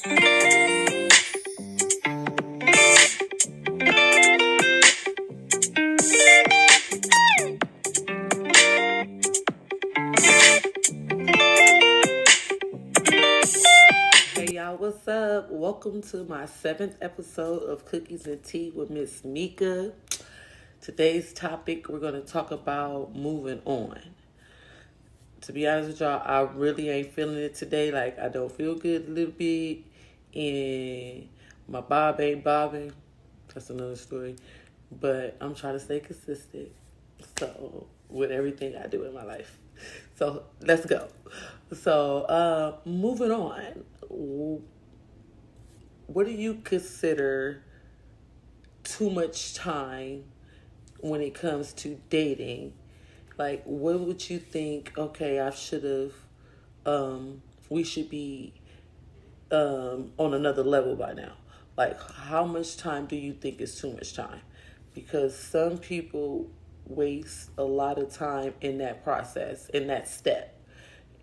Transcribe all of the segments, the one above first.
Hey y'all, what's up? Welcome to my 7th episode of Cookies and Tea with Ms MEka. Today's topic, we're going to talk about moving on. To be honest with y'all, I really ain't feeling it today. Like, I don't feel good a little bit, and my bob ain't bobbing. That's another story. But I'm trying to stay consistent. So, with everything I do in my life. So, let's go. So, moving on. What do you consider too much time when it comes to dating? Like, what would you think, okay, we should be on another level by now? Like, how much time do you think is too much time? Because some people waste a lot of time in that process, in that step.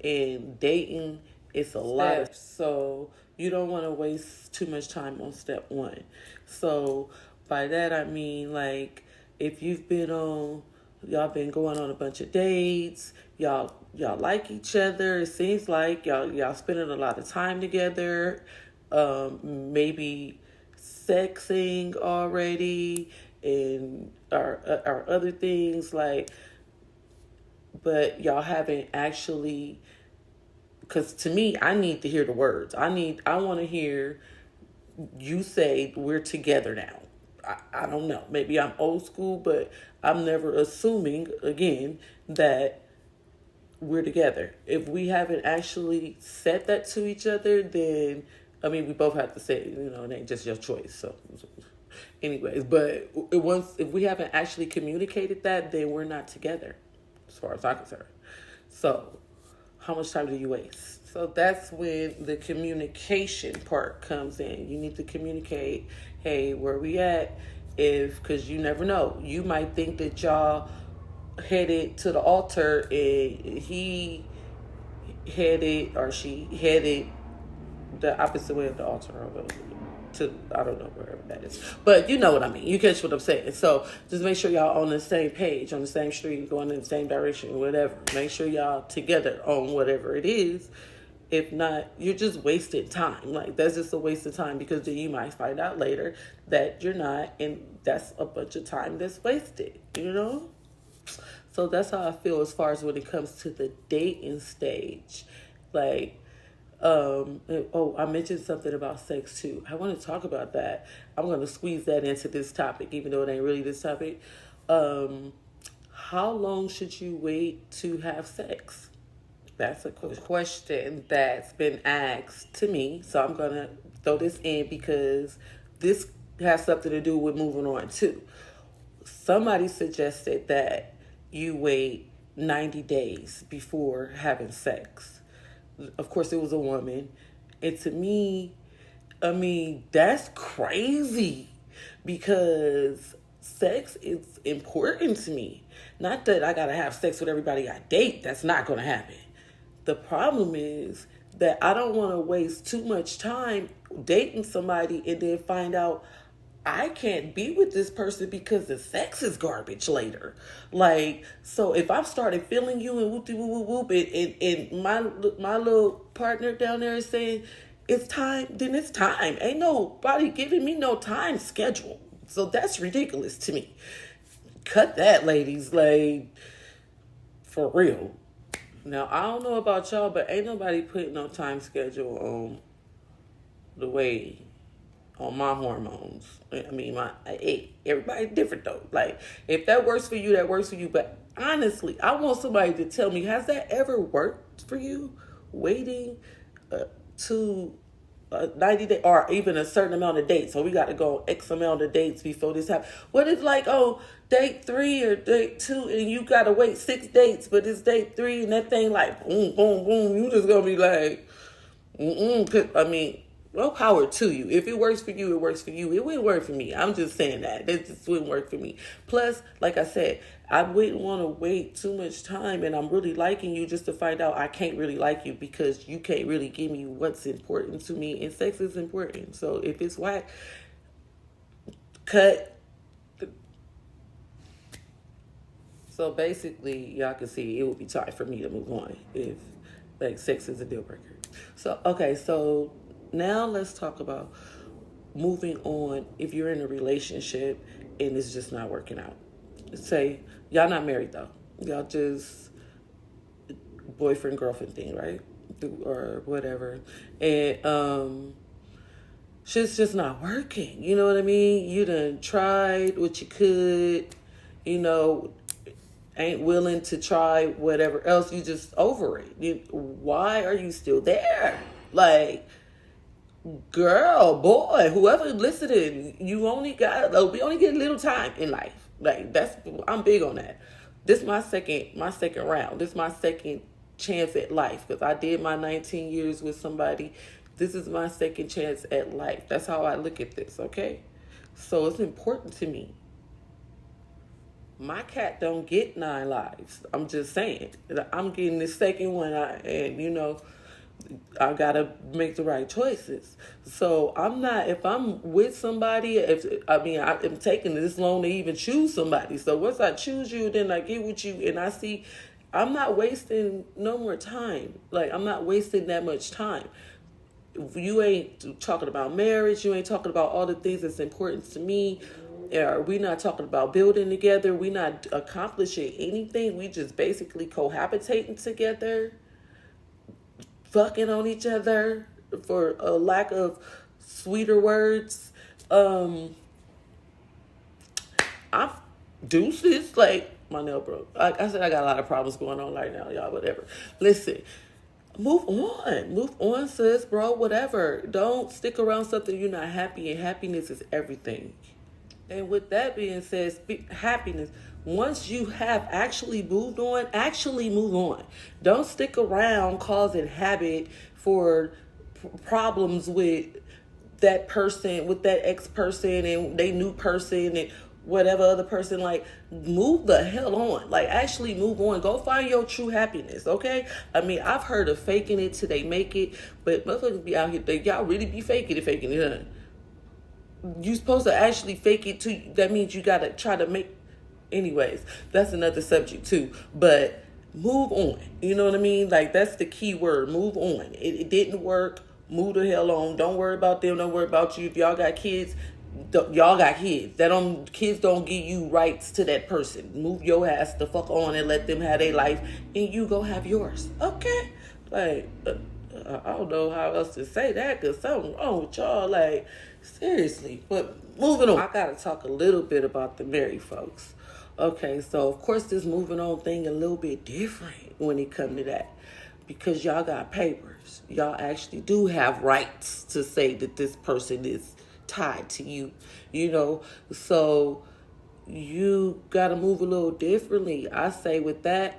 And dating is a lot. So you don't want to waste too much time on step one. So by that I mean, like, if y'all been going on a bunch of dates, y'all like each other. It seems like y'all spending a lot of time together. Maybe sexing already and or other things like, but y'all haven't actually. Because to me, I need to hear the words. I want to hear you say we're together now. I don't know. Maybe I'm old school, but I'm never assuming, again, that we're together. If we haven't actually said that to each other, then, I mean, we both have to say it. It ain't just your choice. So, anyways, but if we haven't actually communicated that, then we're not together, as far as I'm concerned. So, how much time do you waste? So that's when the communication part comes in. You need to communicate, hey, where we at? Because you never know. You might think that y'all headed to the altar and he headed or she headed the opposite way of the altar. I don't know wherever that is. But you know what I mean. You catch what I'm saying. So just make sure y'all on the same page, on the same street, going in the same direction, whatever. Make sure y'all together on whatever it is. If not, you're just wasting time. Like, that's just a waste of time, because then you might find out later that you're not, and that's a bunch of time that's wasted, So that's how I feel as far as when it comes to the dating stage. Like, I mentioned something about sex too. I want to talk about that. I'm going to squeeze that into this topic, even though it ain't really this topic. How long should you wait to have sex? That's a question that's been asked to me. So I'm going to throw this in because this has something to do with moving on too. Somebody suggested that you wait 90 days before having sex. Of course, it was a woman. And to me, I mean, that's crazy, because sex is important to me. Not that I got to have sex with everybody I date. That's not going to happen. The problem is that I don't want to waste too much time dating somebody and then find out I can't be with this person because the sex is garbage later. Like, so if I've started feeling you and whoop de whoop whoop and my little partner down there is saying it's time, then it's time. Ain't nobody giving me no time schedule. So that's ridiculous to me. Cut that, ladies. Like, for real. Now, I don't know about y'all, but ain't nobody putting no time schedule on the way on my hormones. I mean, everybody's different though. Like, if that works for you, that works for you. But honestly, I want somebody to tell me, has that ever worked for you? Waiting to 90 days or even a certain amount of dates. So we got to go X amount of dates before this happens. What if, like, date 3 or date 2 and you got to wait 6 dates, but it's date 3 and that thing like boom, boom, boom. You just going to be like, I mean, Well, power to you. If it works for you, it works for you. It wouldn't work for me. I'm just saying that. It just wouldn't work for me. Plus, like I said, I wouldn't want to wait too much time and I'm really liking you just to find out I can't really like you because you can't really give me what's important to me. And sex is important. So if it's whack, cut. So basically, y'all can see it would be time for me to move on if like sex is a deal breaker. So, okay, so now let's talk about moving on if you're in a relationship and it's just not working out. Say, y'all not married though. Y'all just boyfriend, girlfriend thing, right? Or whatever. And shit's just not working. You know what I mean? You done tried what you could, you know, ain't willing to try whatever else. You just over it. Why are you still there? Like, girl, boy, whoever listening, we only get a little time in life. Like I'm big on that. This my second round. This my second chance at life because I did my 19 years with somebody. This is my second chance at life. That's how I look at this. Okay, so it's important to me. My cat don't get 9 lives. I'm just saying. I'm getting the second one, and you know, I gotta make the right choices. So I'm not, if I'm with somebody, I'm taking this long to even choose somebody. So once I choose you, then I get with you and I see I'm not wasting no more time. Like, I'm not wasting that much time. You ain't talking about marriage. You ain't talking about all the things that's important to me. We're not talking about building together. We're not accomplishing anything. We just basically cohabitating together, fucking on each other, for a lack of sweeter words. I'm deuces. Like, my nail broke. Like I said, I got a lot of problems going on right now, y'all. Whatever. Listen. Move on, sis, bro, whatever. Don't stick around something you're not happy in. Happiness is everything. And with that being said, happiness, once you have actually moved on, actually move on. Don't stick around causing habit for problems with that person, with that ex-person and they new person and whatever other person. Like, move the hell on. Like, actually move on. Go find your true happiness, okay? I mean, I've heard of faking it till they make it, but motherfuckers be out here, y'all really be faking it, huh? You supposed to actually fake it too. That means you gotta try to make, anyways, that's another subject too. But move on. You know what I mean? Like, that's the key word. Move on. It didn't work. Move the hell on. Don't worry about them. Don't worry about you. If y'all got kids, y'all got kids. Kids don't give you rights to that person. Move your ass the fuck on and let them have their life, and you go have yours. Okay? Like, I don't know how else to say that, because something wrong with y'all. Like, seriously. But moving on. I gotta talk a little bit about the married folks. Okay, so of course this moving on thing a little bit different when it come to that, because y'all got papers. Y'all actually do have rights to say that this person is tied to you, you know. So you gotta move a little differently. I say with that,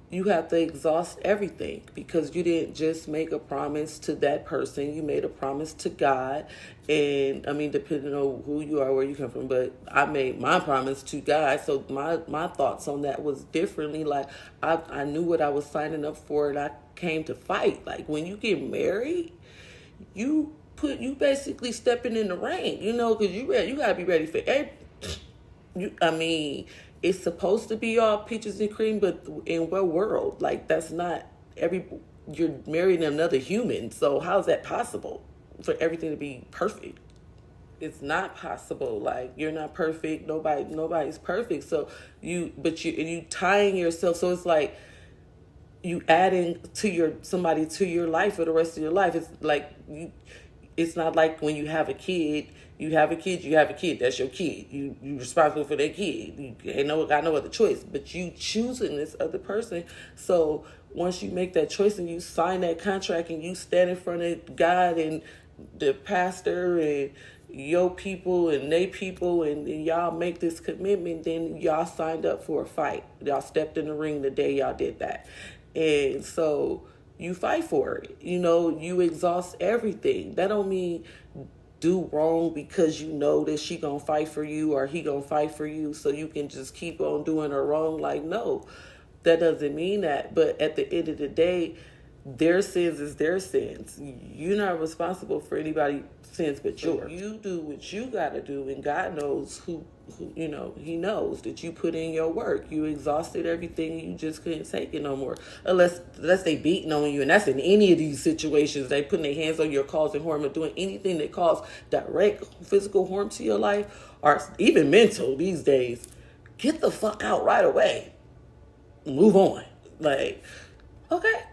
you have to exhaust everything, because you didn't just make a promise to that person. You made a promise to God. And I mean, depending on who you are, where you come from, but I made my promise to God. So my thoughts on that was differently. Like, I knew what I was signing up for, and I came to fight. Like, when you get married, you basically stepping in the ring, you know, because you gotta be ready for it's supposed to be all peaches and cream, but in what world? Like, that's not you're marrying another human. So how's that possible for everything to be perfect? It's not possible. Like, you're not perfect. Nobody's perfect. So you tying yourself. So it's like you adding somebody to your life for the rest of your life. It's like it's not like when you have a kid. You have a kid. That's your kid. You responsible for that kid. You ain't got no other choice. But you choosing this other person. So once you make that choice and you sign that contract and you stand in front of God and the pastor and your people and they people, and y'all make this commitment, then y'all signed up for a fight. Y'all stepped in the ring the day y'all did that. And so you fight for it. You know, you exhaust everything. That don't mean do wrong because you know that she gonna fight for you or he gonna fight for you so you can just keep on doing her wrong. Like, no, that doesn't mean that. But at the end of the day, their sins is their sins. You're not responsible for anybody's sins but yours. You do what you gotta do, and God knows who you know, he knows that you put in your work. You exhausted everything, you just couldn't take it no more. Unless they beating on you, and that's in any of these situations. They putting their hands on your, causing harm, or doing anything that cause direct physical harm to your life, or even mental these days. Get the fuck out right away. Move on. Like, okay.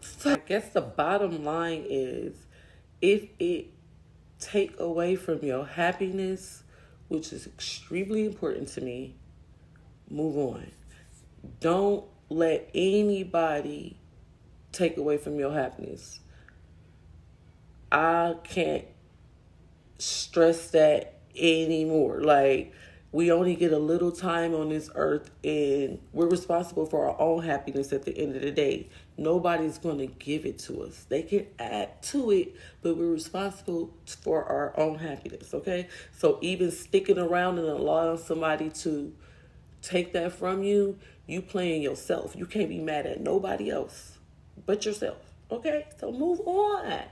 So I guess the bottom line is, if it take away from your happiness, which is extremely important to me, move on. Don't let anybody take away from your happiness. I can't stress that anymore. Like, we only get a little time on this earth, and we're responsible for our own happiness at the end of the day. Nobody's going to give it to us. They can add to it, but we're responsible for our own happiness, okay? So even sticking around and allowing somebody to take that from you, you playing yourself. You can't be mad at nobody else but yourself, okay? So move on.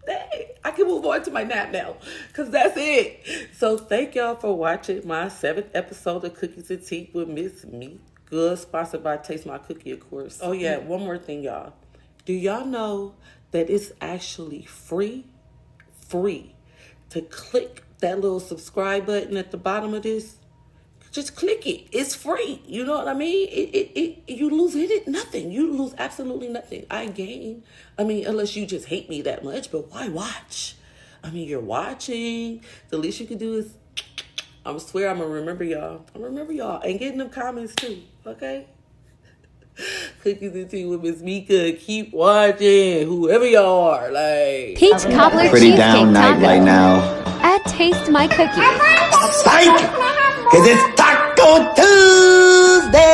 Dang, I can move on to my nap now, because that's it. So thank y'all for watching my 7th episode of Cookies and Tea with Ms MEka, sponsored by Taste My Cookie, of course. Oh yeah, one more thing, y'all. Do y'all know that it's actually free to click that little subscribe button at the bottom of this? Just click it. It's free. You know what I mean? You lose nothing. You lose absolutely nothing. I gain. I mean, unless you just hate me that much, but why watch? I mean, you're watching. The least you can do is, I swear I'm going to remember y'all. And get in them comments too, okay? Cookies and Tea with Ms MEka. Keep watching, whoever y'all are. Like, peach cobbler pretty cheesecake down night taco right now. at Taste My Cookie. Psych! Cause it's Taco Tuesday!